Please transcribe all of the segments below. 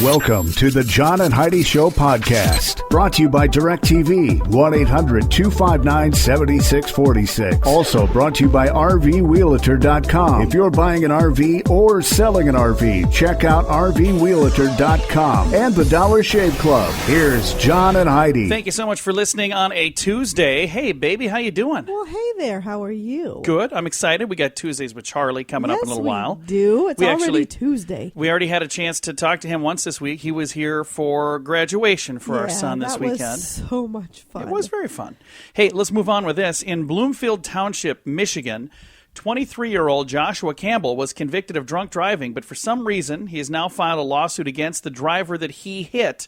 Welcome to the John and Heidi Show podcast, brought to you by DirecTV, 1-800-259-7646. Also brought to you by RVWheelator.com. If you're buying an RV or selling an RV, check out RVWheelator.com and the Dollar Shave Club. Here's John and Heidi. Thank you so much for listening on a Tuesday. Hey, baby, how you doing? Well, hey there. How are you? Good. I'm excited. We got Tuesdays with Charlie coming up in a little while. Yes, we do. It's already Tuesday. We already had a chance to talk to him once this week. He was here for graduation for our son this weekend. That was so much fun. It was very fun. Hey, let's move on with this. In Bloomfield Township, Michigan, 23-year-old Joshua Campbell was convicted of drunk driving, but for some reason, he has now filed a lawsuit against the driver that he hit.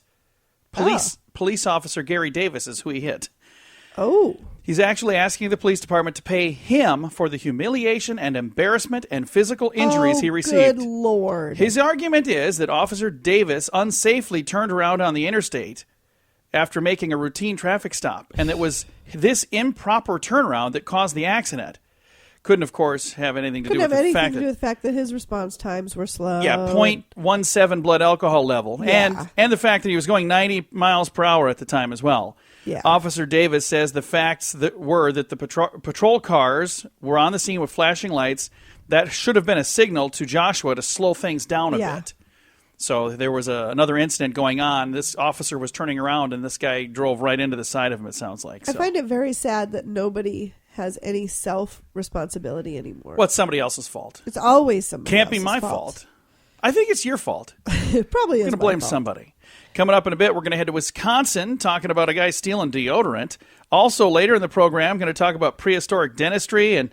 Police officer Gary Davis is who he hit. Oh. He's actually asking the police department to pay him for the humiliation and embarrassment and physical injuries he received. Good Lord. His argument is that Officer Davis unsafely turned around on the interstate after making a routine traffic stop, and it was this improper turnaround that caused the accident. Couldn't, of course, have anything to do with the fact that his response times were slow. Yeah, 0.17 blood alcohol level, and the fact that he was going 90 miles per hour at the time as well. Yeah. Officer Davis says the facts that the patrol cars were on the scene with flashing lights. That should have been a signal to Joshua to slow things down a bit. So there was another incident going on. This officer was turning around, and this guy drove right into the side of him, it sounds like. I find it very sad that nobody has any self-responsibility anymore. Well, it's somebody else's fault. It's always somebody else's fault. Can't be my fault. I think it's your fault. It probably is. I'm going to blame somebody. Coming up in a bit, we're going to head to Wisconsin, talking about a guy stealing deodorant. Also, later in the program, I'm going to talk about prehistoric dentistry and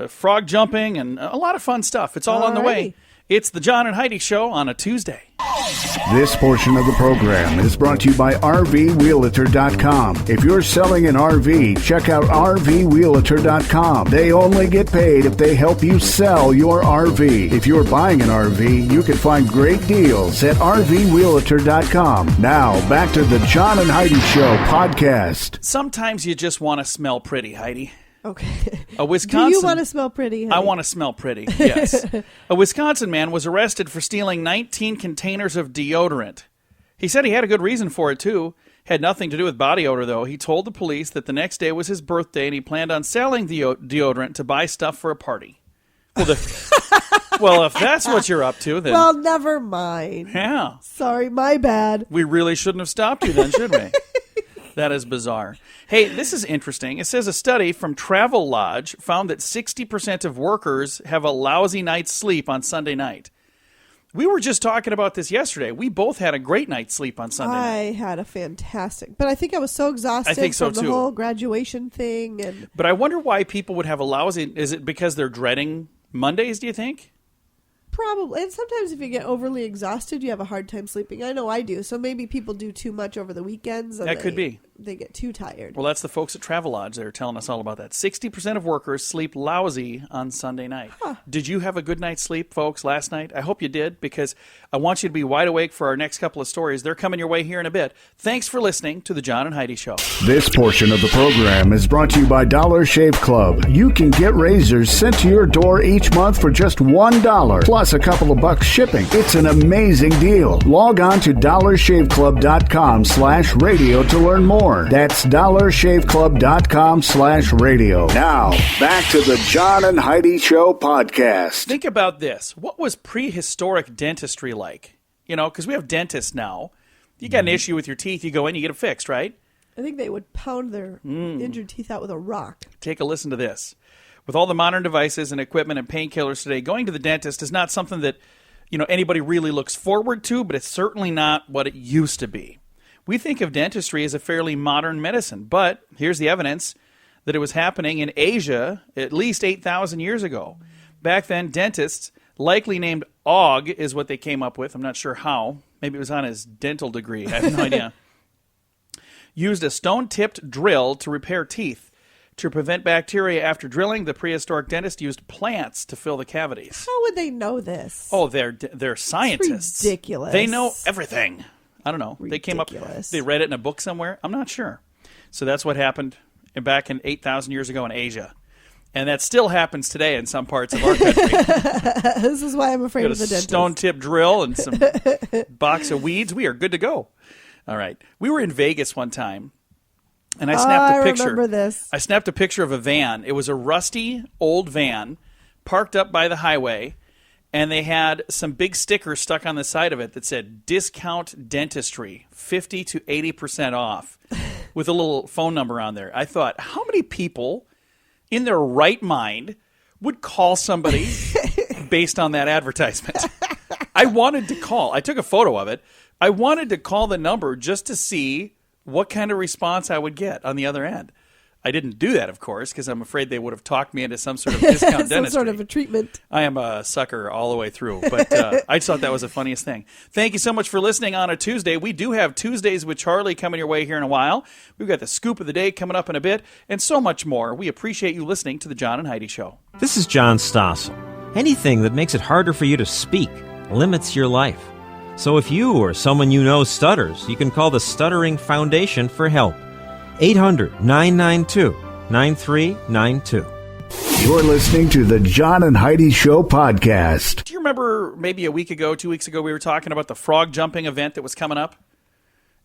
frog jumping and a lot of fun stuff. It's all on the way. It's the John and Heidi Show on a Tuesday. This portion of the program is brought to you by RVWheelator.com. If you're selling an RV, check out RVWheelator.com. They only get paid if they help you sell your RV. If you're buying an RV, you can find great deals at RVWheelator.com. Now, back to the John and Heidi Show podcast. Sometimes you just want to smell pretty, Heidi. Okay. A Wisconsin. Do you want to smell pretty, honey? I want to smell pretty, yes. A Wisconsin man was arrested for stealing 19 containers of deodorant. He said he had a good reason for it, too. Had nothing to do with body odor, though. He told the police that the next day was his birthday and he planned on selling deodorant to buy stuff for a party. Well, if that's what you're up to, then... Well, never mind. Yeah. Sorry, my bad. We really shouldn't have stopped you then, should we? That is bizarre. Hey, this is interesting. It says a study from Travel Lodge found that 60% of workers have a lousy night's sleep on Sunday night. We were just talking about this yesterday. We both had a great night's sleep on Sunday night. I had a fantastic. But I think I was so exhausted from the whole graduation thing. But I wonder why people would have a lousy... Is it because they're dreading Mondays, do you think? Probably. And sometimes if you get overly exhausted, you have a hard time sleeping. I know I do. So maybe people do too much over the weekends. And that could be. They get too tired. Well, that's the folks at Travelodge that are telling us all about that. 60% of workers sleep lousy on Sunday night. Huh. Did you have a good night's sleep, folks, last night? I hope you did, because I want you to be wide awake for our next couple of stories. They're coming your way here in a bit. Thanks for listening to the John and Heidi Show. This portion of the program is brought to you by Dollar Shave Club. You can get razors sent to your door each month for just $1, plus a couple of bucks shipping. It's an amazing deal. Log on to dollarshaveclub.com/radio to learn more. That's dollarshaveclub.com/radio. Now, back to the John and Heidi Show podcast. Think about this. What was prehistoric dentistry like? You know, because we have dentists now. You got an issue with your teeth, you go in, you get it fixed, right? I think they would pound their injured teeth out with a rock. Take a listen to this. With all the modern devices and equipment and painkillers today, going to the dentist is not something that, you know, anybody really looks forward to, but it's certainly not what it used to be. We think of dentistry as a fairly modern medicine, but here's the evidence that it was happening in Asia at least 8,000 years ago. Back then, dentists, likely named Og, is what they came up with. I'm not sure how. Maybe it was on his dental degree. I have no idea. Used a stone-tipped drill to repair teeth. To prevent bacteria after drilling, the prehistoric dentist used plants to fill the cavities. How would they know this? Oh, they're scientists. It's ridiculous. They know everything. I don't know. Ridiculous. They read it in a book somewhere. I'm not sure. So that's what happened back in 8,000 years ago in Asia. And that still happens today in some parts of our country. This is why I'm afraid of the dentist. Stone-tip drill and some box of weeds. We are good to go. All right. We were in Vegas one time, and I snapped a picture. I remember this. I snapped a picture of a van. It was a rusty old van parked up by the highway, and they had some big stickers stuck on the side of it that said, "Discount Dentistry, 50 to 80% off," with a little phone number on there. I thought, how many people in their right mind would call somebody based on that advertisement? I wanted to call. I took a photo of it. I wanted to call the number just to see what kind of response I would get on the other end. I didn't do that, of course, because I'm afraid they would have talked me into some sort of discount dentistry. Some sort of a treatment. I am a sucker all the way through, but I just thought that was the funniest thing. Thank you so much for listening on a Tuesday. We do have Tuesdays with Charlie coming your way here in a while. We've got the scoop of the day coming up in a bit, and so much more. We appreciate you listening to the John and Heidi Show. This is John Stossel. Anything that makes it harder for you to speak limits your life. So if you or someone you know stutters, you can call the Stuttering Foundation for help. 800-992-9392. You're listening to the John and Heidi Show podcast. Do you remember maybe a week ago, 2 weeks ago, we were talking about the frog jumping event that was coming up?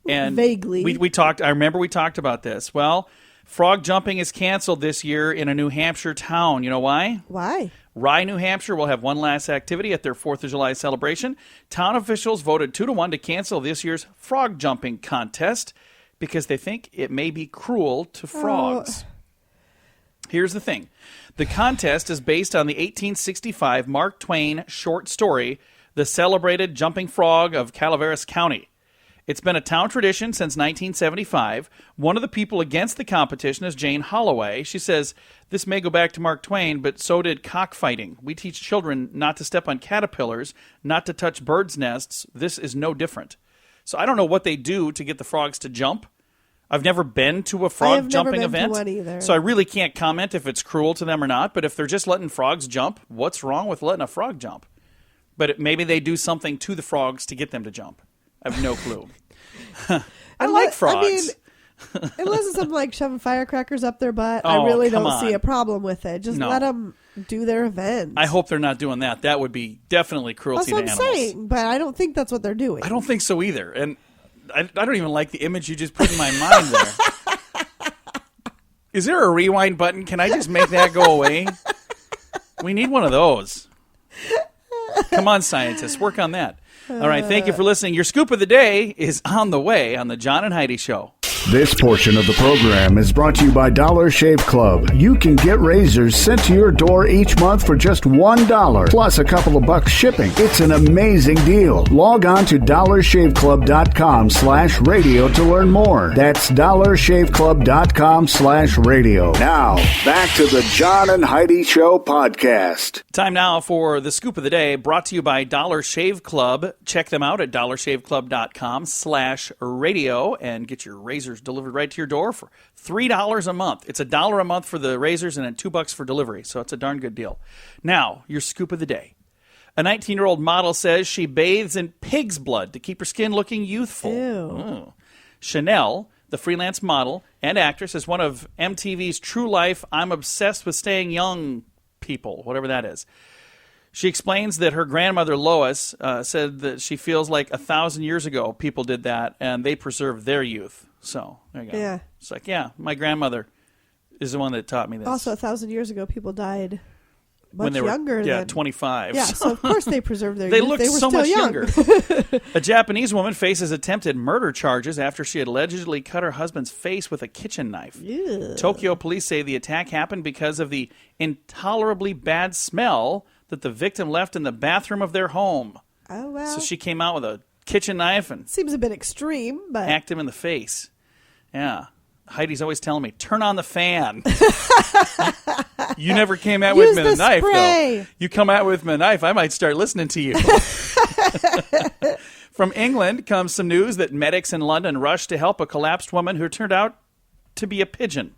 And vaguely. We talked. I remember we talked about this. Well, frog jumping is canceled this year in a New Hampshire town. You know why? Why? Rye, New Hampshire will have one last activity at their 4th of July celebration. Town officials voted 2-1 to cancel this year's frog jumping contest because they think it may be cruel to frogs. Here's the thing. The contest is based on the 1865 Mark Twain short story, The Celebrated Jumping Frog of Calaveras County. It's been a town tradition since 1975. One of the people against the competition is Jane Holloway. She says, "This may go back to Mark Twain, but so did cockfighting. We teach children not to step on caterpillars, not to touch birds' nests. This is no different." So I don't know what they do to get the frogs to jump. I've never been to a frog jumping event, to one either. so I really can't comment if it's cruel to them or not. But if they're just letting frogs jump, what's wrong with letting a frog jump? But maybe they do something to the frogs to get them to jump. I have no clue. I like frogs. I mean, unless it's something like shoving firecrackers up their butt, Oh, I really come don't on. see a problem with it. Just No. let them do their event. I hope they're not doing that. That would be definitely cruelty That's what to I'm animals. saying, but I don't think that's what they're doing. I don't think so either. And I don't even like the image you just put in my mind there. Is there a rewind button? Can I just make that go away? We need one of those. Come on, scientists. Work on that. All right. Thank you for listening. Your scoop of the day is on the way on the John and Heidi Show. This portion of the program is brought to you by Dollar Shave Club. You can get razors sent to your door each month for just $1 plus a couple of bucks shipping. It's an amazing deal. Log on to dollarshaveclub.com/radio to learn more. That's dollarshaveclub.com/radio. Now, back to the John and Heidi Show podcast. Time now for the scoop of the day, brought to you by Dollar Shave Club. Check them out at dollarshaveclub.com/radio and get your razors delivered right to your door for $3 a month. It's $1 a month for the razors and then $2 for delivery, so it's a darn good deal. Now, your scoop of the day. A 19-year-old model says she bathes in pig's blood to keep her skin looking youthful. Ew. Chanel, the freelance model and actress, is one of MTV's True Life I'm Obsessed with Staying Young people, whatever that is. She explains that her grandmother, Lois, said that she feels like 1,000 years ago people did that, and they preserved their youth. So, there you go. Yeah. It's like, yeah, my grandmother is the one that taught me this. Also, 1,000 years ago, people died much when they were, younger than 25. Yeah, so of course they preserved their They youth. looked They were so still much young. younger. A Japanese woman faces attempted murder charges after she had allegedly cut her husband's face with a kitchen knife. Ew. Tokyo police say the attack happened because of the intolerably bad smell that the victim left in the bathroom of their home. Oh, well. So she came out with a kitchen knife and Seems a bit extreme, but hacked him in the face. Yeah. Heidi's always telling me, turn on the fan. You never came at with Use me the with a knife, spray. though. You come at with me a knife, I might start listening to you. From England comes some news that medics in London rushed to help a collapsed woman who turned out to be a pigeon.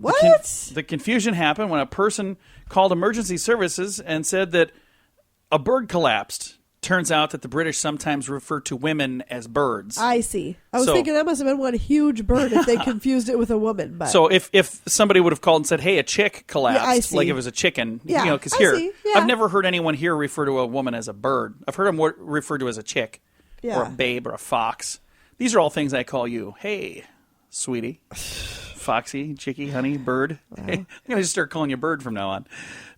what? The confusion happened when a person called emergency services and said that a bird collapsed Turns out that the British sometimes refer to women as birds. I see. I was thinking that must have been one huge bird if they confused it with a woman. But so if somebody would have called and said, "Hey, a chick collapsed," I see. like it was a chicken, Yeah, because I here see. Yeah. I've never heard anyone here refer to a woman as a bird. I've heard them referred to as a chick, or a babe, or a fox. These are all things I call you. Hey, sweetie, foxy, chickie, honey, bird. Wow. I'm gonna just start calling you bird from now on.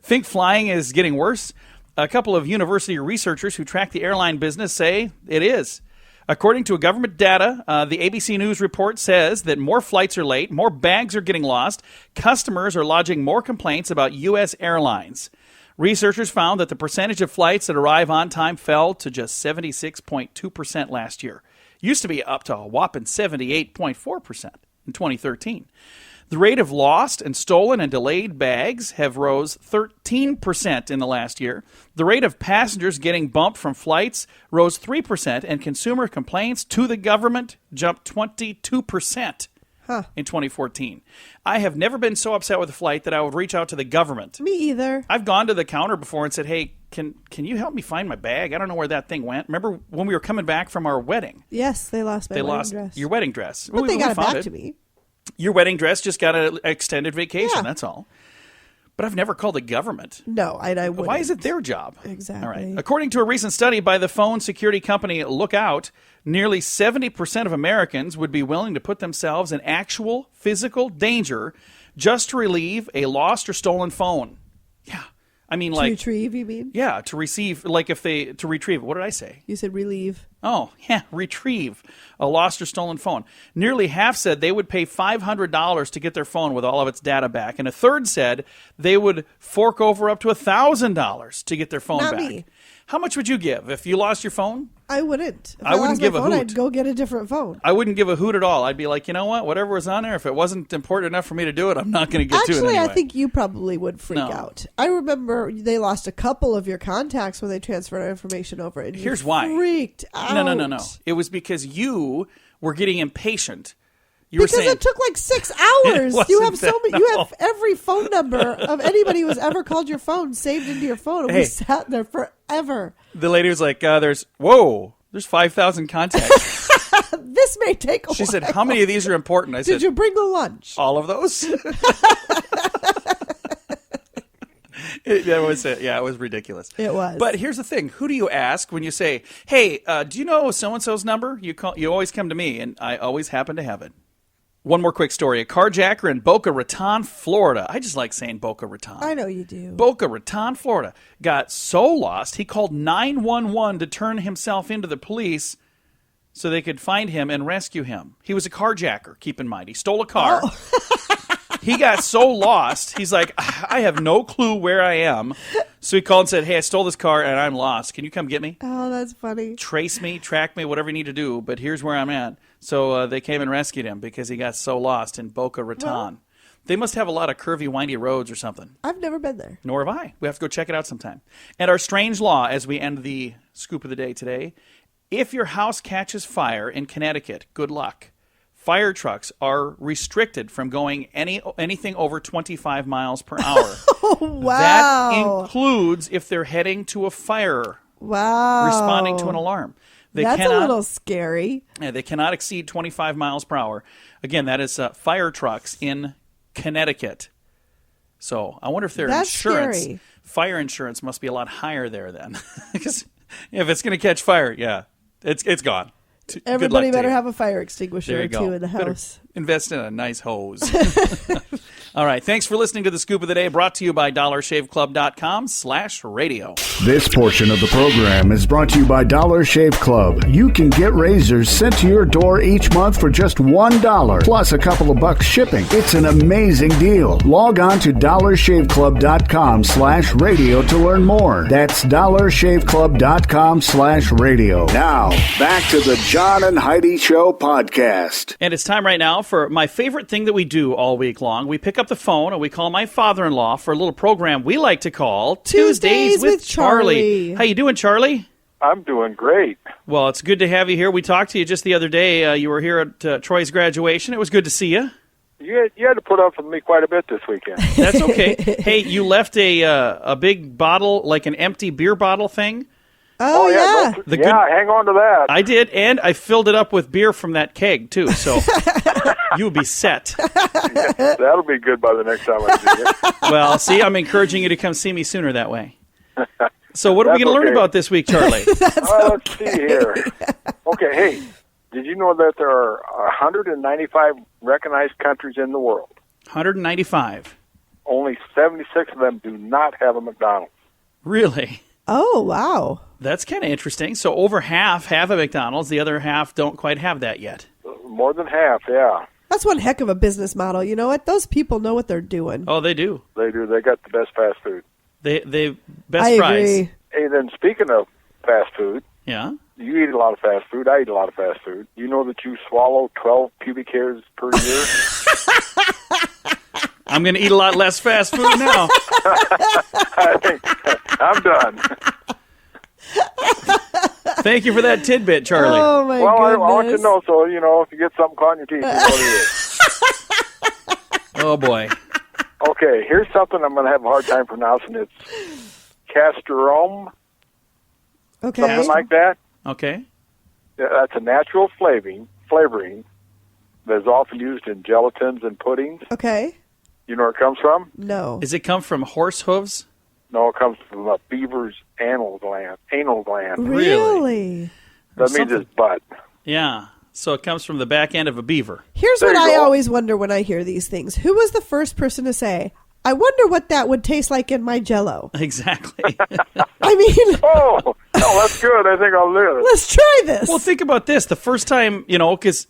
Think flying is getting worse? A couple of university researchers who track the airline business say it is. According to government data, the ABC News report says that more flights are late, more bags are getting lost, customers are lodging more complaints about U.S. airlines. Researchers found that the percentage of flights that arrive on time fell to just 76.2% last year. Used to be up to a whopping 78.4% in 2013. The rate of lost and stolen and delayed bags have rose 13% in the last year. The rate of passengers getting bumped from flights rose 3%, and consumer complaints to the government jumped 22% in 2014. I have never been so upset with a flight that I would reach out to the government. Me either. I've gone to the counter before and said, "Hey, can you help me find my bag? I don't know where that thing went." Remember when we were coming back from our wedding? Yes, they lost my wedding dress. Your wedding dress. But they got it back to me. Your wedding dress just got an extended vacation, that's all. But I've never called the government. No, I wouldn't. Why is it their job? Exactly. All right. According to a recent study by the phone security company Lookout, nearly 70% of Americans would be willing to put themselves in actual physical danger just to relieve a lost or stolen phone. Yeah. I mean, to retrieve, you mean? Yeah, to receive, to retrieve. What did I say? You said relieve. Oh, yeah, retrieve a lost or stolen phone. Nearly half said they would pay $500 to get their phone with all of its data back, and a third said they would fork over up to $1,000 to get their phone back. Me. How much would you give if you lost your phone? I wouldn't. If I wouldn't give a hoot. I'd go get a different phone. I wouldn't give a hoot at all. I'd be like, you know what? Whatever was on there, if it wasn't important enough for me to do it, I'm not going to get to it anyway. Actually, I think you probably would freak out. I remember they lost a couple of your contacts when they transferred our information over. And here's why. Freaked out. No. It was because you were getting impatient. It took like 6 hours. You have You have every phone number of anybody who's ever called your phone saved into your phone, and we sat there forever. The lady was like, there's 5,000 contacts. This may take a while. She said, "How many of these are important?" I said, "Did you bring the lunch?" All of those. It was ridiculous. It was. But here's the thing: who do you ask when you say, "Hey, do you know so and so's number?" You always come to me, and I always happen to have it. One more quick story. A carjacker in Boca Raton, Florida. I just like saying Boca Raton. I know you do. Boca Raton, Florida. Got so lost, he called 911 to turn himself into the police so they could find him and rescue him. He was a carjacker, keep in mind. He stole a car. Oh. He got so lost, he's like, I have no clue where I am. So he called and said, "Hey, I stole this car and I'm lost. Can you come get me?" Oh, that's funny. Trace me, track me, whatever you need to do, but here's where I'm at. So they came and rescued him because he got so lost in Boca Raton. Well, they must have a lot of curvy, windy roads or something. I've never been there. Nor have I. We have to go check it out sometime. And our strange law, as we end the scoop of the day today, if your house catches fire in Connecticut, good luck. Fire trucks are restricted from going anything over 25 miles per hour. Oh, wow. That includes if they're heading to a fire. Wow. Responding to an alarm. That's a little scary. Yeah, they cannot exceed 25 miles per hour. Again, that is fire trucks in Connecticut. So I wonder if their insurance, scary. Fire insurance must be a lot higher there then. Because if it's going to catch fire, it's gone. Everybody better have a fire extinguisher or two in the Better house. invest in a nice hose. All right. Thanks for listening to the Scoop of the Day, brought to you by DollarShaveClub.com/radio. This portion of the program is brought to you by Dollar Shave Club. You can get razors sent to your door each month for just $1, plus a couple of bucks shipping. It's an amazing deal. Log on to DollarShaveClub.com/radio to learn more. That's DollarShaveClub.com/radio. Now, back to the John and Heidi Show podcast. And it's time right now for my favorite thing that we do all week long. We pick up the phone and we call my father-in-law for a little program we like to call Tuesdays with Charlie. How you doing, Charlie? I'm doing great. Well, it's good to have you here. We talked to you just the other day. You were here at Troy's graduation. It was good to see you. You had to put up with me quite a bit this weekend. That's okay. Hey, you left a big bottle, like an empty beer bottle thing, Oh, yeah. Hang on to that. I did, and I filled it up with beer from that keg, too, so you'll be set. That'll be good by the next time I see you. Well, see, I'm encouraging you to come see me sooner that way. So what are we going to learn about this week, Charlie? Let's see here. Okay, hey, did you know that there are 195 recognized countries in the world? 195. Only 76 of them do not have a McDonald's. Really? Oh, wow. That's kind of interesting. So over half have a McDonald's. The other half don't quite have that yet. More than half, yeah. That's one heck of a business model. You know what? Those people know what they're doing. Oh, they do. They do. They got the best fast food. They best I price. agree. Hey, then speaking of fast food, Yeah. you eat a lot of fast food. I eat a lot of fast food. You know that you swallow 12 pubic hairs per year? I'm going to eat a lot less fast food now. I'm done. Thank you for that tidbit, Charlie. Oh, my Well, I goodness. want you to know, so, if you get something caught in your teeth, you know what it is. Oh, boy. Okay, here's something I'm going to have a hard time pronouncing. It's castrome, Okay. something like that. Okay. Yeah, that's a natural flavoring that is often used in gelatins and puddings. Okay. You know where it comes from? No. Does it come from horse hooves? No, it comes from a beaver's anal gland. Really? That means something. its butt. Yeah. So it comes from the back end of a beaver. Here's There what you I go. always wonder when I hear these things. Who was the first person to say, I wonder what that would taste like in my Jell-O? Exactly. I mean, Oh, that's good. I think I'll live. let's try this. Well, think about this. The first time, because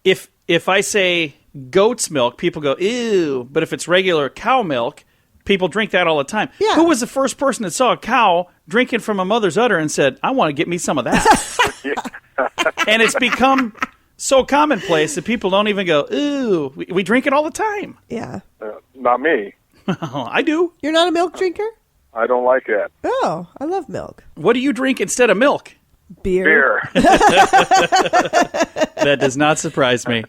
if I say goat's milk, people go, ew. But if it's regular cow milk, people drink that all the time. Yeah. Who was the first person that saw a cow drinking from a mother's udder and said, I want to get me some of that? And it's become so commonplace that people don't even go, ooh. We drink it all the time. Yeah. Not me. Oh, I do. You're not a milk drinker? I don't like that. Oh, I love milk. What do you drink instead of milk? Beer. That does not surprise me.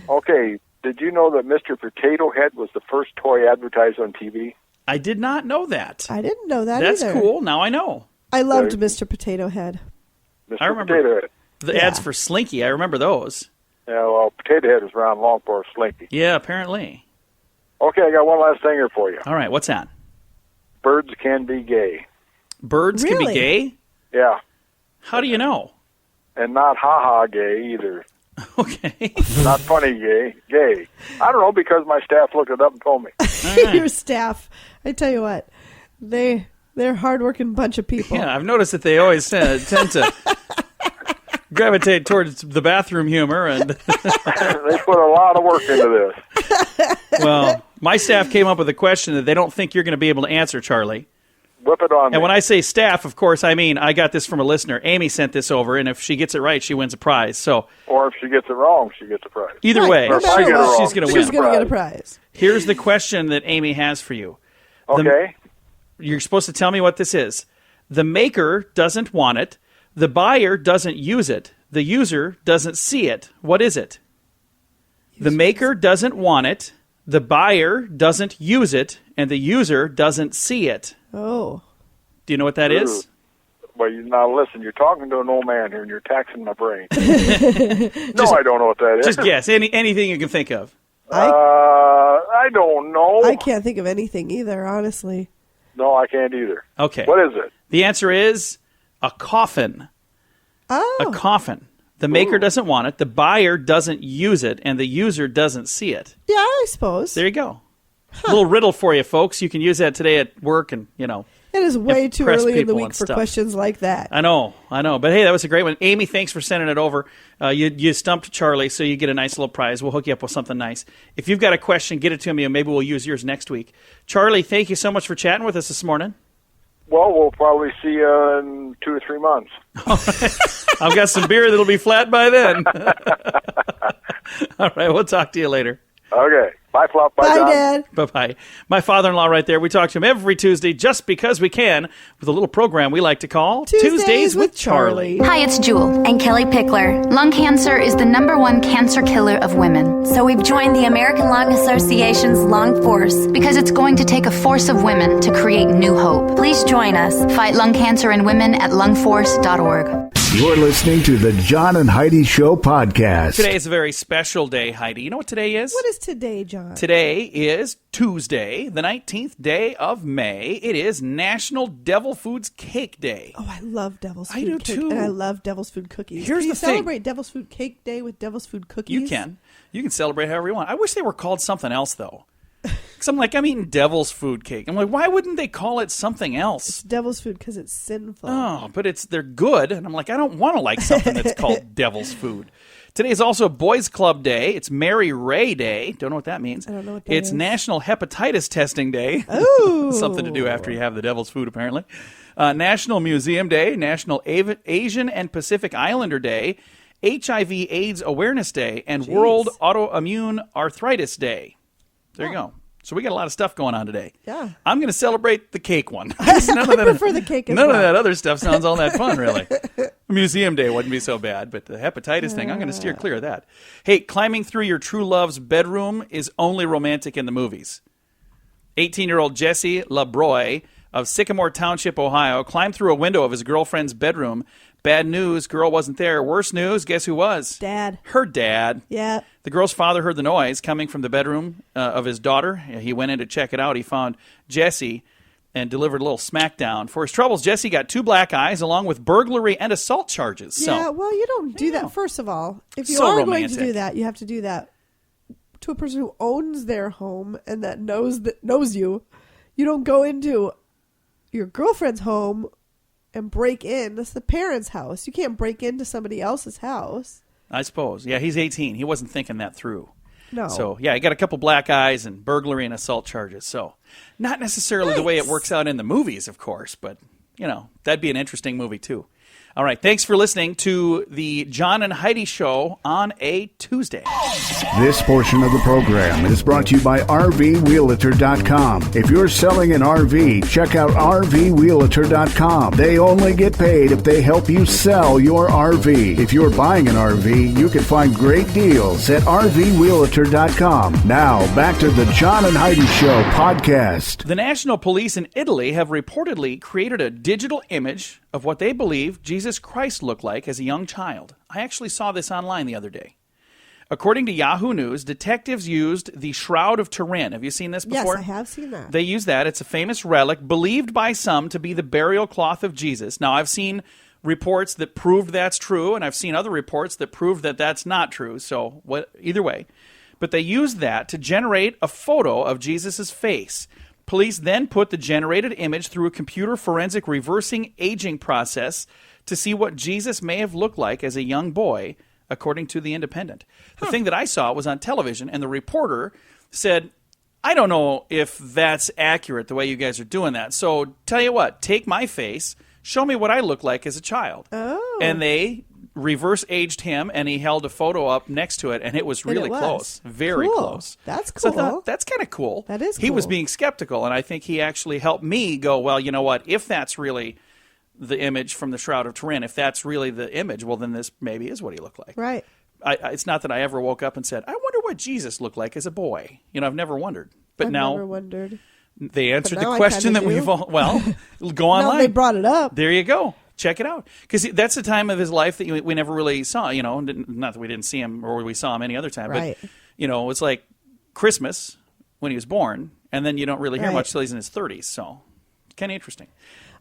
Okay, did you know that Mr. Potato Head was the first toy advertised on TV? I did not know that. I didn't know that That's either. cool. Now I know. I loved Mr. Potato Head. Mr. I remember. Potato Head. The Yeah. ads for Slinky, I remember those. Yeah, well, Potato Head was around long before Slinky. Yeah, apparently. Okay, I got one last thing here for you. All right, what's that? Birds can be gay. Birds can be Really? gay? Yeah, How do you know? and not ha-ha gay either. Okay. Not funny gay. Gay. I don't know, because my staff looked it up and told me. Your staff. I tell you what, they're a hardworking bunch of people. Yeah, I've noticed that they always tend to gravitate towards the bathroom humor. And They put a lot of work into this. well, my staff came up with a question that they don't think you're going to be able to answer, Charlie. Whip it on me. And when I say staff, of course, I mean I got this from a listener. Amy sent this over, and if she gets it right, she wins a prize. So Or if she gets it wrong, she gets a prize. either Right, way, no matter She's what, she's going to she's win. going to get a prize. Here's the question that Amy has for you. Okay. You're supposed to tell me what this is. The maker doesn't want it. The buyer doesn't use it. The user doesn't see it. What is it? The maker doesn't want it. The buyer doesn't use it. And the user doesn't see it. Oh. Do you know what that is? Well, now listen, you're talking to an old man here, and you're taxing my brain. No, I don't know what that is. Just guess. Anything you can think of. I don't know. I can't think of anything either, honestly. No, I can't either. Okay. What is it? The answer is a coffin. Oh. A coffin. The maker doesn't want it. The buyer doesn't use it. And the user doesn't see it. Yeah, I suppose. There you go. A little riddle for you, folks. You can use that today at work and, It is way too impress early in the people week and for stuff. questions like that. I know. But hey, that was a great one. Amy, thanks for sending it over. You stumped Charlie, so you get a nice little prize. We'll hook you up with something nice. If you've got a question, get it to me, and maybe we'll use yours next week. Charlie, thank you so much for chatting with us this morning. Well, we'll probably see you in 2 or 3 months. I've got some beer that'll be flat by then. All right, we'll talk to you later. Okay. Bye, Flop. Bye, Bye, John. Dad. Bye-bye. My father-in-law right there. We talk to him every Tuesday just because we can with a little program we like to call Tuesdays with Charlie. Hi, it's Jewel and Kelly Pickler. Lung cancer is the #1 cancer killer of women. So we've joined the American Lung Association's Lung Force because it's going to take a force of women to create new hope. Please join us. Fight lung cancer in women at lungforce.org. You're listening to the John and Heidi Show podcast. Today is a very special day, Heidi. You know what today is? What is today, John? Today is Tuesday, the 19th day of May. It is National Devil Foods Cake Day. Oh, I love Devil's Food I do, Cake, too. and I love Devil's Food Cookies. Here's Can you the thing. celebrate Devil's Food Cake Day with Devil's Food Cookies? You can. You can celebrate however you want. I wish they were called something else, though. Because I'm eating devil's food cake. I'm like, why wouldn't they call it something else? It's Devil's Food because it's sinful. Oh, but they're good. And I'm like, I don't want to like something that's called devil's food. Today is also Boys Club Day. It's Mary Ray Day. Don't know what that means. I don't know what that It's is. National Hepatitis Testing Day. Ooh. Something to do after you have the devil's food, apparently. National Museum Day. National Asian and Pacific Islander Day. HIV/AIDS Awareness Day. And Jeez. World Autoimmune Arthritis Day. There you go. So we got a lot of stuff going on today. Yeah. I'm going to celebrate the cake one. I prefer the cake as None well. of that other stuff sounds all that fun, really. Museum Day wouldn't be so bad, but the hepatitis thing, I'm going to steer clear of that. Hey, climbing through your true love's bedroom is only romantic in the movies. 18-year-old Jesse LaBroy of Sycamore Township, Ohio, climbed through a window of his girlfriend's bedroom. Bad news, girl wasn't there. Worse news, guess who was? Dad. Her dad. Yeah. The girl's father heard the noise coming from the bedroom of his daughter. He went in to check it out. He found Jesse and delivered a little smackdown. For his troubles, Jesse got 2 black eyes along with burglary and assault charges. Yeah, well, you don't do that. First of all, if you So are going romantic. to do that, you have to do that to a person who owns their home and that knows you. You don't go into your girlfriend's home and break in. That's the parents' house. You can't break into somebody else's house. I suppose. Yeah, he's 18. He wasn't thinking that through. No. So, yeah, he got a couple black eyes and burglary and assault charges. So, not necessarily the way it works out in the movies, of course, but, that'd be an interesting movie, too. All right, thanks for listening to the John and Heidi Show on a Tuesday. This portion of the program is brought to you by RVRealtor.com. If you're selling an RV, check out RVRealtor.com. They only get paid if they help you sell your RV. If you're buying an RV, you can find great deals at RVRealtor.com. Now, back to the John and Heidi Show podcast. The National Police in Italy have reportedly created a digital image of what they believe Jesus Christ looked like as a young child. I actually saw this online the other day. According to Yahoo News, detectives used the Shroud of Turin. Have you seen this before? Yes, I have seen that. They use that. It's a famous relic believed by some to be the burial cloth of Jesus. Now, I've seen reports that proved that's true, and I've seen other reports that prove that that's not true. So, either way. But they used that to generate a photo of Jesus' face. Police then put the generated image through a computer forensic reversing aging process to see what Jesus may have looked like as a young boy, according to The Independent. The thing that I saw was on television, and the reporter said, I don't know if that's accurate, the way you guys are doing that. So tell you what, take my face, show me what I look like as a child. Oh. And they reverse aged him, and he held a photo up next to it, and it was really close. Very cool. close. That's So I cool. thought, that's kind of cool. That is He was cool. being skeptical, and I think he actually helped me go, well, you know what, if that's really the image from the Shroud of Turin, if that's really the image, well, then this maybe is what he looked like. Right. It's not that I ever woke up and said, I wonder what Jesus looked like as a boy. I've never wondered. But I've now never wondered. they answered But the now I question kinda that we've do. all, well, go online. Now they brought it up. There you go. Check it out. Because that's the time of his life that we never really saw, not that we didn't see him or we saw him any other time. Right. But, it's like Christmas when he was born, and then you don't really hear Right. much till he's in his 30s. So, kind of interesting.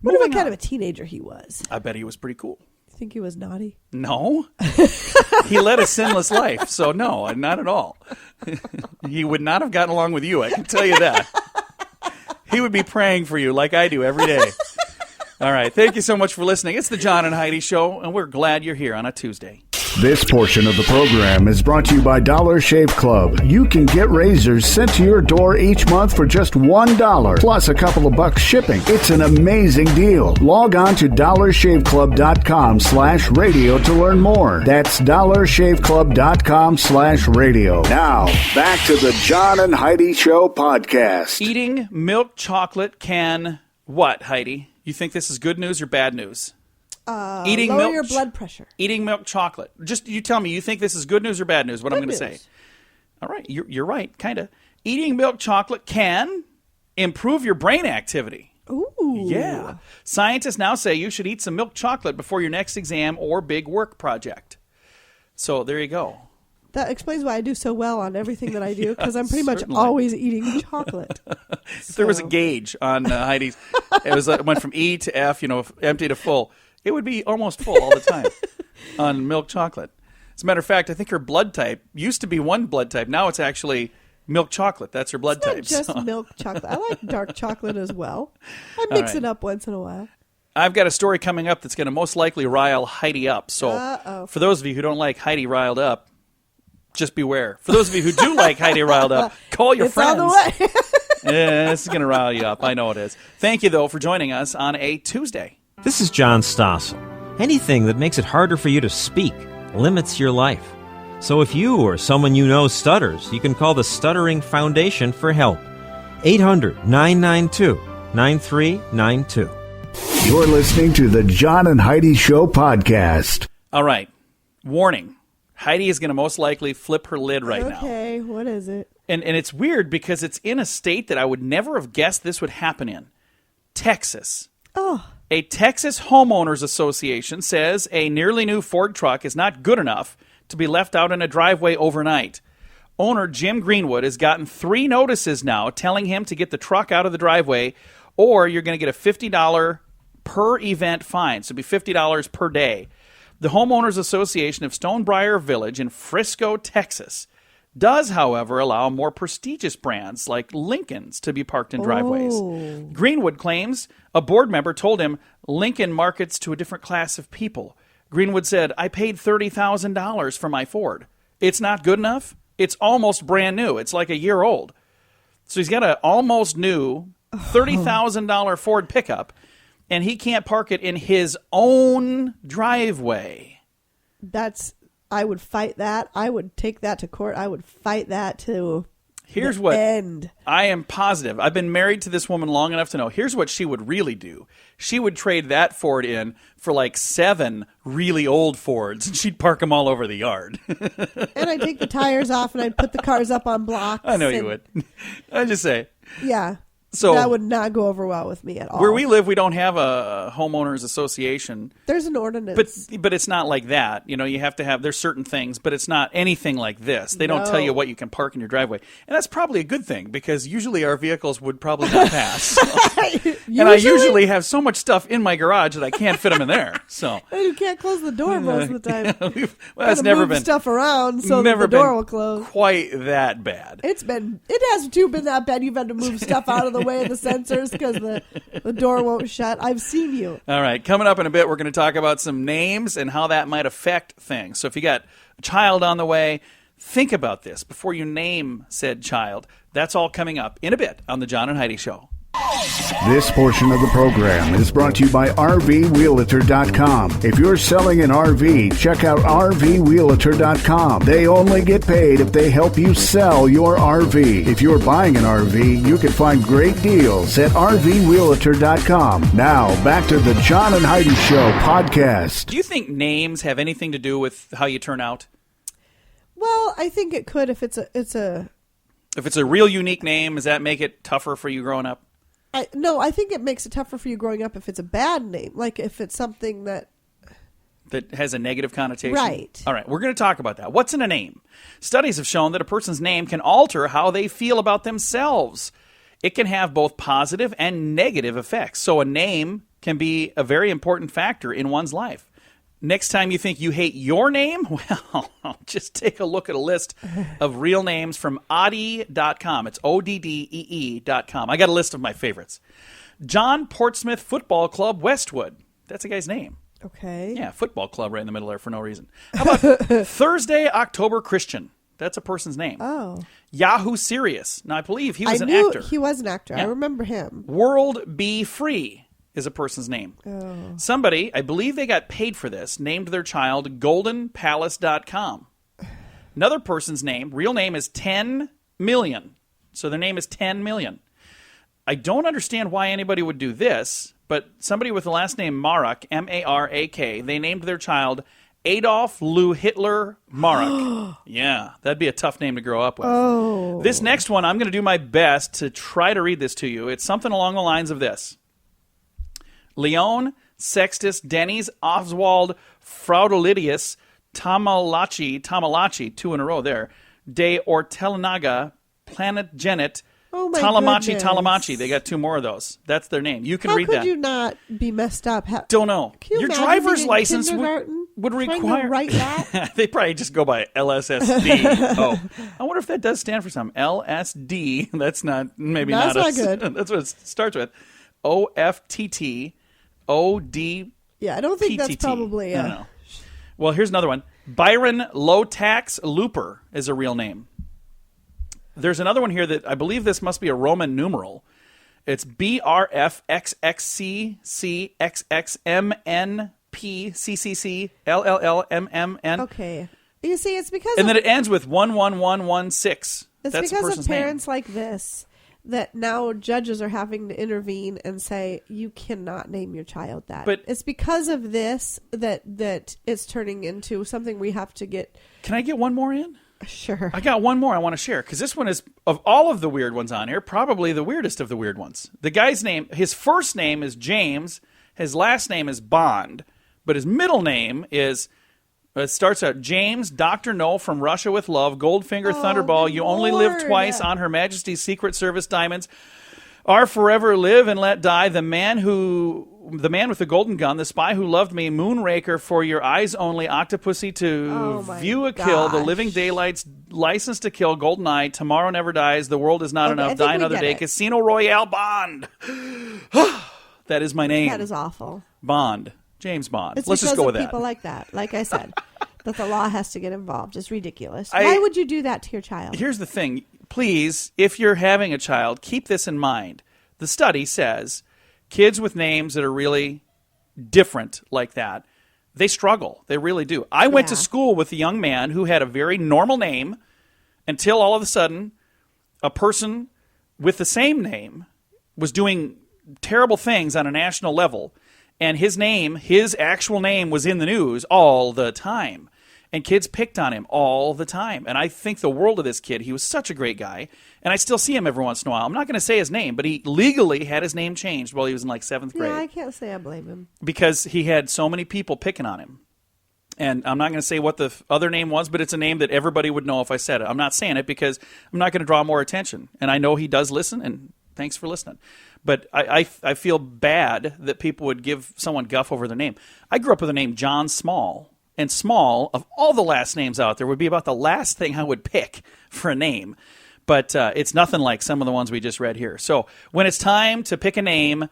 Wonder what Moving kind on. of a teenager he was. I bet he was pretty cool. You think he was naughty? No. He led a sinless life, so no, not at all. He would not have gotten along with you, I can tell you that. He would be praying for you like I do every day. All right, thank you so much for listening. It's the John and Heidi Show, and we're glad you're here on a Tuesday. This portion of the program is brought to you by Dollar Shave Club. You can get razors sent to your door each month for just $1, plus a couple of bucks shipping. It's an amazing deal. Log on to dollarshaveclub.com/radio to learn more. That's dollarshaveclub.com/radio. Now, back to the John and Heidi Show podcast. Eating milk chocolate can what, Heidi? You think this is good news or bad news? Eating lower milk, your blood pressure. Eating milk chocolate. Just you tell me, you think this is good news or bad news, what I'm going to say. All right, you're right, kind of. Eating milk chocolate can improve your brain activity. Ooh. Yeah. Scientists now say you should eat some milk chocolate before your next exam or big work project. So there you go. That explains why I do so well on everything that I do, because I'm pretty much certainly. always eating chocolate. If there was a gauge on Heidi's, it went from E to F, empty to full. It would be almost full all the time on milk chocolate. As a matter of fact, I think her blood type used to be one blood type. Now it's actually milk chocolate. That's her blood type. It's not just milk chocolate. I like dark chocolate as well. I mix it up once in a while. I've got a story coming up that's going to most likely rile Heidi up. So for those of you who don't like Heidi riled up, just beware. For those of you who do like Heidi riled up, call your friends. On the way. Yeah, this is going to rile you up. I know it is. Thank you, though, for joining us on a Tuesday. This is John Stossel. Anything that makes it harder for you to speak limits your life. So if you or someone you know stutters, you can call the Stuttering Foundation for help. 800-992-9392. You're listening to the John and Heidi Show podcast. All right. Warning. Heidi is going to most likely flip her lid right now. Okay, what is it? And it's weird because it's in a state that I would never have guessed this would happen in. Texas. Oh. A Texas homeowners association says a nearly new Ford truck is not good enough to be left out in a driveway overnight. Owner Jim Greenwood has gotten 3 notices now telling him to get the truck out of the driveway, or you're going to get a $50 per event fine. So it'll be $50 per day. The Homeowners Association of Stonebriar Village in Frisco, Texas, does, however, allow more prestigious brands like Lincoln's to be parked in driveways. Oh. Greenwood claims a board member told him Lincoln markets to a different class of people. Greenwood said, I paid $30,000 for my Ford. It's not good enough? It's almost brand new. It's like a year old. So he's got an almost new $30,000 Ford pickup, and he can't park it in his own driveway. I would fight that. I would take that to court. I would fight that to Here's what end. I am positive. I've been married to this woman long enough to know. Here's what she would really do. She would trade that Ford in for like 7 really old Fords, and she'd park them all over the yard. And I'd take the tires off, and I'd put the cars up on blocks. I know you would. I just say. Yeah. So that would not go over well with me at all. Where we live, we don't have a homeowners association. There's an ordinance. But it's not like that. You have to have, there's certain things, but it's not anything like this. They don't tell you what you can park in your driveway. And that's probably a good thing, because usually our vehicles would probably not pass. And I usually have so much stuff in my garage that I can't fit them in there. So you can't close the door most of the time. It's never move been stuff around so that the door will close. Quite that bad. It has too been that bad. You've had to move stuff out of the way of the sensors because the door won't shut. I've seen you. All right. Coming up in a bit, we're going to talk about some names and how that might affect things. So if you got a child on the way, think about this before you name said child. That's all coming up in a bit on the John and Heidi Show. This portion of the program is brought to you by RVRealtor.com. If you're selling an RV, check out RVRealtor.com. They only get paid if they help you sell your RV. If you're buying an RV, you can find great deals at RVRealtor.com. Now, back to the John and Heidi Show podcast. Do you think names have anything to do with how you turn out? Well, I think it could if it's a If it's a real unique name, does that make it tougher for you growing up? No, I think it makes it tougher for you growing up if it's a bad name. Like if it's something that has a negative connotation? Right. All right, we're going to talk about that. What's in a name? Studies have shown that a person's name can alter how they feel about themselves. It can have both positive and negative effects. So a name can be a very important factor in one's life. Next time you think you hate your name, well, just take a look at a list of real names from oddee.com. It's ODDEE.com. I got a list of my favorites. John Portsmouth Football Club Westwood. That's a guy's name. Okay. Yeah, football club right in the middle there for no reason. How about Thursday, October Christian? That's a person's name. Oh. Yahoo Serious. Now, I believe he was I an knew actor. he was an actor. Yeah. I remember him. World Be Free is a person's name. Oh. Somebody, I believe they got paid for this, named their child goldenpalace.com. Another person's name, real name is 10 million. So their name is 10 million. I don't understand why anybody would do this, but somebody with the last name Marak, M-A-R-A-K, they named their child Adolf Lou Hitler Marak. Yeah, that'd be a tough name to grow up with. Oh. This next one, I'm going to do my best to try to read this to you. It's something along the lines of this. Leon Sextus Denis Oswald Fraudolidius Tamalachi, two in a row there, de Ortelnaga Planet Genet Oh my goodness. Talamachi. They got two more of those. That's their name. You can read that. How could you not be messed up? Don't know. Can you Your imagine driver's being in license kindergarten would trying to require. write that? They probably just go by LSSD. Oh, I wonder if that does stand for something. LSD. That's not maybe That's not not good. That's what it starts with. OFTT OD. Yeah, I don't think that's PTT. probably. I don't know. Well, here's another one. Byron Low Tax Looper is a real name. There's another one here that I believe this must be a Roman numeral. It's BRFXXCCXXMNPCCCLLLMMN. Okay. You see, it's because And of, then it ends with 11116. it's That's the because person's of parents name. like this that now judges are having to intervene and say you cannot name your child that. But- it's because of this that it's turning into something we have to get. Can I get one more in? Sure. I got one more I want to share because this one is, of all of the weird ones on here, probably the weirdest of the weird ones. The guy's name, his first name is James, his last name is Bond, but his middle name is, it starts out James, Dr. No from Russia with Love, Goldfinger, Thunderball, good You Only Live Lord. Twice, On Her Majesty's Secret Service Diamonds, Are Forever Live and Let Die, The Man with the Golden Gun, The Spy Who Loved Me, Moonraker, For Your Eyes Only, Octopussy 2, Oh my View a Kill, The gosh. Living Daylights, License to Kill, Goldeneye, Tomorrow Never Dies, The World Is Not Okay, I Enough, think Die we Another get Day, it. Casino Royale, Bond. That is my name. That is awful. Bond. James Bond. It's Let's because just go of with people that. like that. Like I said, that the law has to get involved. It's ridiculous. I- Why would you do that to your child? Here's the thing. Please, if you're having a child, keep this in mind. The study says kids with names that are really different like that, they struggle. They really do. I went to Yeah. school with a young man who had a very normal name until all of a sudden a person with the same name was doing terrible things on a national level, and his actual name was in the news all the time. And kids picked on him all the time. And I think the world of this kid. He was such a great guy. And I still see him every once in a while. I'm not going to say his name, but he legally had his name changed while he was in like 7th grade. Yeah, I can't say I blame him. Because he had so many people picking on him. And I'm not going to say what the other name was, but it's a name that everybody would know if I said it. I'm not saying it because I'm not going to draw more attention. And I know he does listen, and thanks for listening. But I feel bad that people would give someone guff over their name. I grew up with the name John Small. And Small, of all the last names out there, would be about the last thing I would pick for a name. But it's nothing like some of the ones we just read here. So when it's time to pick a name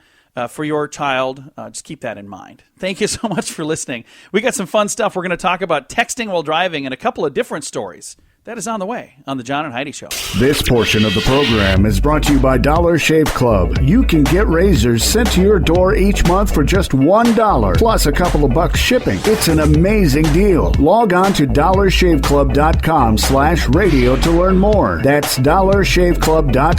for your child, just keep that in mind. Thank you so much for listening. We got some fun stuff. We're going to talk about texting while driving and a couple of different stories. That is on the way on the John and Heidi Show. This portion of the program is brought to you by Dollar Shave Club. You can get razors sent to your door each month for just $1, plus a couple of bucks shipping. It's an amazing deal. Log on to dollarshaveclub.com/radio to learn more. That's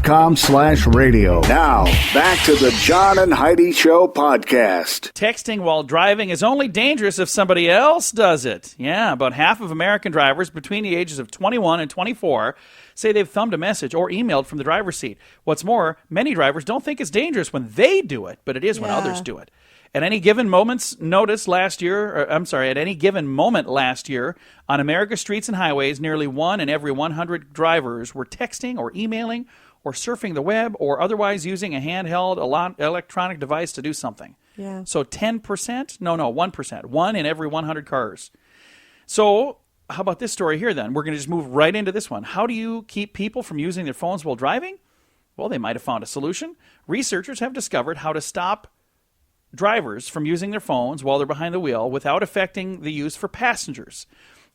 dollarshaveclub.com/radio. Now, back to the John and Heidi Show podcast. Texting while driving is only dangerous if somebody else does it. Yeah, about half of American drivers between the ages of 21 and 24 say they've thumbed a message or emailed from the driver's seat. What's more, many drivers don't think it's dangerous when they do it, but it is when Yeah. others do it. At any given moment last year, on America's streets and highways, nearly 1 in every 100 drivers were texting or emailing or surfing the web or otherwise using a handheld electronic device to do something. Yeah. So 10%? No, 1%. 1 in every 100 cars. So how about this story here then? We're going to just move right into this one. How do you keep people from using their phones while driving? Well, they might have found a solution. Researchers have discovered how to stop drivers from using their phones while they're behind the wheel without affecting the use for passengers.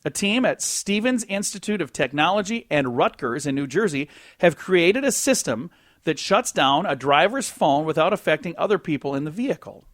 A team at Stevens Institute of Technology and Rutgers in New Jersey have created a system that shuts down a driver's phone without affecting other people in the vehicle.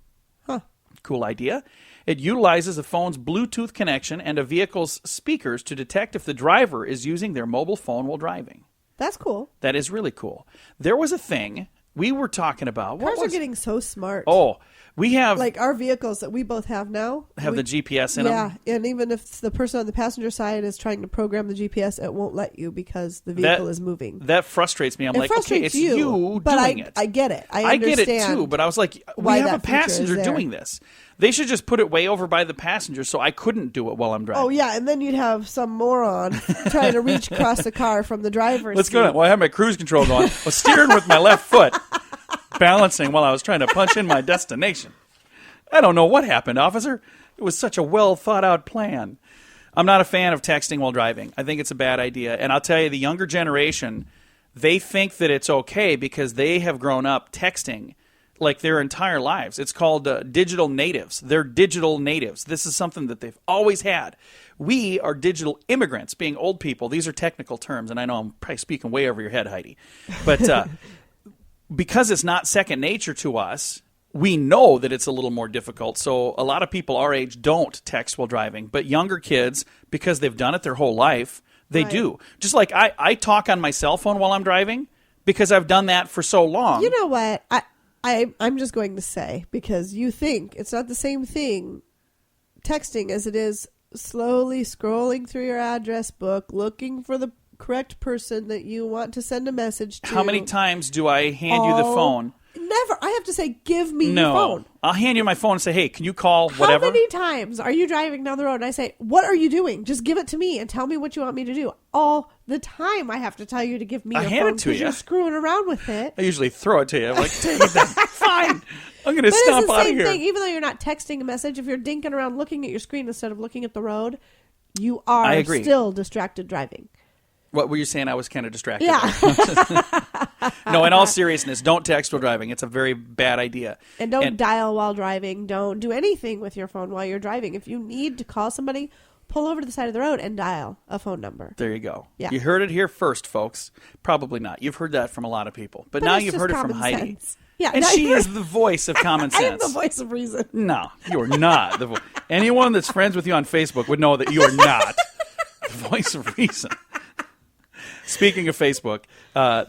Huh. Cool idea. It utilizes the phone's Bluetooth connection and a vehicle's speakers to detect if the driver is using their mobile phone while driving. That's cool. That is really cool. There was a thing we were talking about. Cars are getting so smart. Oh, we have... Like our vehicles that we both have now. Have the GPS in them? Yeah, and even if the person on the passenger side is trying to program the GPS, it won't let you because the vehicle is moving. That frustrates me. I'm like, okay, it's you doing it. I get it. I get understand it too, but I was like, we have a passenger doing this. They should just put it way over by the passenger so I couldn't do it while I'm driving. Oh, yeah, and then you'd have some moron trying to reach across the car from the driver's Let's seat. go. Well, I have my cruise control going. I was steering with my left foot, balancing while I was trying to punch in my destination. I don't know what happened, officer. It was such a well-thought-out plan. I'm not a fan of texting while driving. I think it's a bad idea. And I'll tell you, the younger generation, they think that it's okay because they have grown up texting like their entire lives. It's called digital natives. They're digital natives. This is something that they've always had. We are digital immigrants, being old people. These are technical terms, and I know I'm probably speaking way over your head, Heidi. But because it's not second nature to us, we know that it's a little more difficult. So a lot of people our age don't text while driving. But younger kids, because they've done it their whole life, they do. Just like I talk on my cell phone while I'm driving because I've done that for so long. You know what? I'm just going to say, because you think it's not the same thing texting as it is slowly scrolling through your address book, looking for the correct person that you want to send a message to. How many times do I hand you the phone? Never. I have to say, give me your phone. I'll hand you my phone and say, hey, can you call whatever? How many times are you driving down the road and I say, what are you doing? Just give it to me and tell me what you want me to do. All the time I have to tell you to give me your phone because you're screwing around with it. I usually throw it to you. I'm like, take it then. Fine. I'm going to stomp out of here. But it's the same thing. Even though you're not texting a message, if you're dinking around looking at your screen instead of looking at the road, you are still distracted driving. What were you saying? I was kind of distracted. Yeah. No, in all seriousness, don't text while driving. It's a very bad idea. And don't dial while driving. Don't do anything with your phone while you're driving. If you need to call somebody, pull over to the side of the road and dial a phone number. There you go. Yeah. You heard it here first, folks. Probably not. You've heard that from a lot of people. But now you've heard it from Heidi. Yeah, and she is the voice of common sense. I am the voice of reason. No, you are not. Anyone that's friends with you on Facebook would know that you are not the voice of reason. Speaking of Facebook,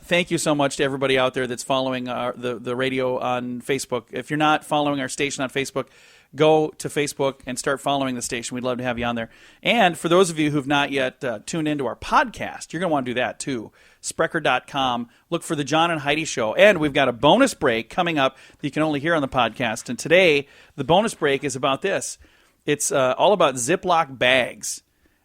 thank you so much to everybody out there that's following the radio on Facebook. If you're not following our station on Facebook, go to Facebook and start following the station. We'd love to have you on there. And for those of you who've not yet tuned into our podcast, you're going to want to do that too. Sprecher.com. Look for the John and Heidi Show. And we've got a bonus break coming up that you can only hear on the podcast. And today, the bonus break is about this. It's all about Ziploc bags.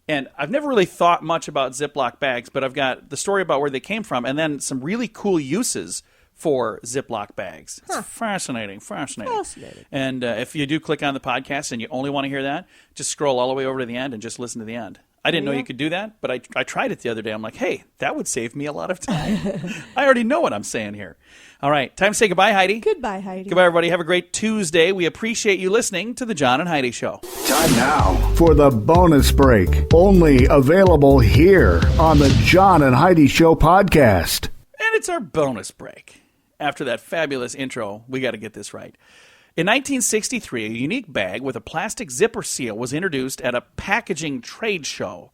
And I've never really thought much about Ziploc bags, but I've got the story about where they came from and then some really cool uses for Ziploc bags. It's fascinating. And if you do click on the podcast and you only want to hear that, just scroll all the way over to the end and just listen to the end. I didn't know you could do that, but I tried it the other day. I'm like, hey, that would save me a lot of time. I already know what I'm saying here. All right, time to say goodbye, Heidi. Goodbye, Heidi. Goodbye, everybody. Have a great Tuesday. We appreciate you listening to the John and Heidi Show. Time now for the bonus break. Only available here on the John and Heidi Show podcast. And it's our bonus break. After that fabulous intro, we got to get this right. In 1963, a unique bag with a plastic zipper seal was introduced at a packaging trade show.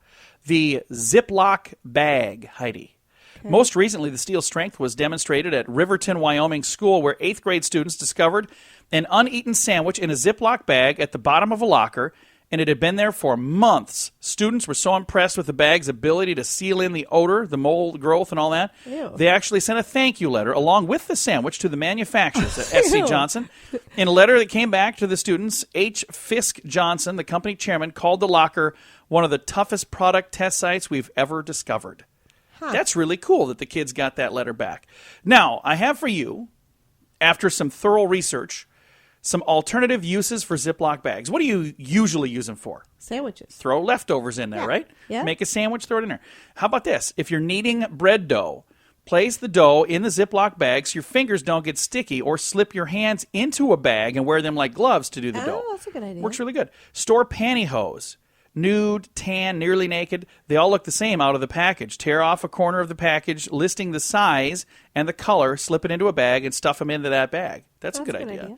The Ziploc bag, Heidi. Okay. Most recently, the steel strength was demonstrated at Riverton, Wyoming school, where 8th grade students discovered an uneaten sandwich in a Ziploc bag at the bottom of a locker, and it had been there for months. Students were so impressed with the bag's ability to seal in the odor, the mold growth, and all that. Ew. They actually sent a thank you letter along with the sandwich to the manufacturers at SC Johnson. In a letter that came back to the students, H. Fisk Johnson, the company chairman, called the locker one of the toughest product test sites we've ever discovered. That's really cool that the kids got that letter back. Now, I have for you, after some thorough research, some alternative uses for Ziploc bags. What do you usually use them for? Sandwiches. Throw leftovers in there, right? Yeah. Make a sandwich, throw it in there. How about this? If you're kneading bread dough, Place the dough in the Ziploc bag so your fingers don't get sticky, or slip your hands into a bag and wear them like gloves to do the dough. Oh, that's a good idea. Works really good. Store pantyhose. Nude, tan, nearly naked. They all look the same out of the package. Tear off a corner of the package listing the size and the color, slip it into a bag, and stuff them into that bag. That's a good idea.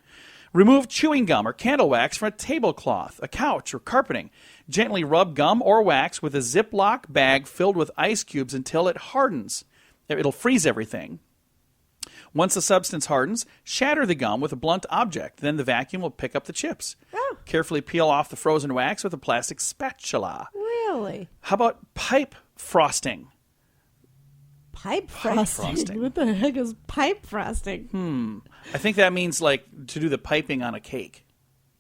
Remove chewing gum or candle wax from a tablecloth, a couch, or carpeting. Gently rub gum or wax with a Ziploc bag filled with ice cubes until it hardens. It'll freeze everything. Once the substance hardens, shatter the gum with a blunt object. Then the vacuum will pick up the chips. Oh. Carefully peel off the frozen wax with a plastic spatula. Really? How about pipe frosting? Pipe frosting? What the heck is pipe frosting? I think that means like to do the piping on a cake.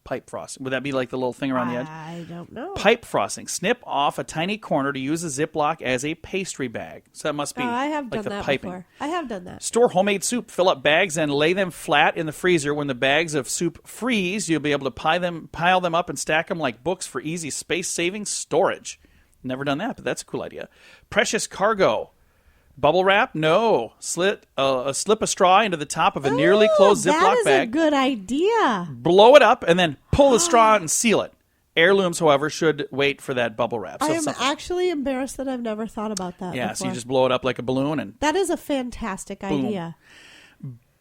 Pipe frosting. Would that be like the little thing around the edge? I don't know. Pipe frosting. Snip off a tiny corner to use a Ziploc as a pastry bag. So that must be I have like done the that piping. before. I have done that. Store homemade soup. Fill up bags and lay them flat in the freezer. When the bags of soup freeze, you'll be able to pile them up and stack them like books for easy space-saving storage. Never done that, but that's a cool idea. Precious cargo. Bubble wrap? No. Slip a straw into the top of a nearly closed Ziploc bag. That is a good idea. Blow it up and then pull the straw out and seal it. Heirlooms, however, should wait for that bubble wrap. So I am actually embarrassed that I've never thought about that Yeah, before. so you just blow it up like a balloon and That is a fantastic idea.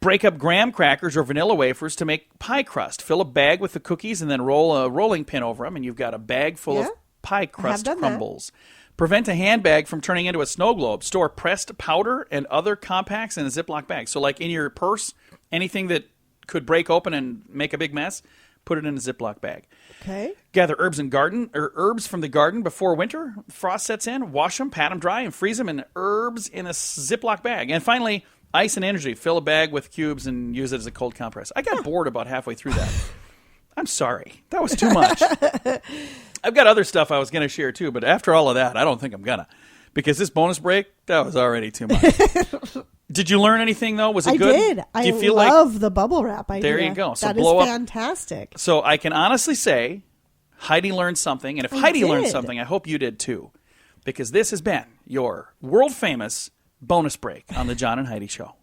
break up graham crackers or vanilla wafers to make pie crust. Fill a bag with the cookies and then roll a rolling pin over them, and you've got a bag full of pie crust crumbles. Prevent a handbag from turning into a snow globe. Store pressed powder and other compacts in a Ziploc bag. So like in your purse, anything that could break open and make a big mess, put it in a Ziploc bag. Okay. Gather herbs from the garden before winter. Frost sets in. Wash them, pat them dry, and freeze them in herbs in a Ziploc bag. And finally, ice and energy. Fill a bag with cubes and use it as a cold compress. I got bored about halfway through that. I'm sorry. That was too much. I've got other stuff I was going to share too, but after all of that, I don't think I'm going to. Because this bonus break, that was already too much. Did you learn anything, though? Was it good? I did. Do you feel love the bubble wrap idea. There you go. So that blow is up. fantastic. So I can honestly say Heidi learned something. And if Heidi learned something, I hope you did too. Because this has been your world-famous bonus break on the John and Heidi Show.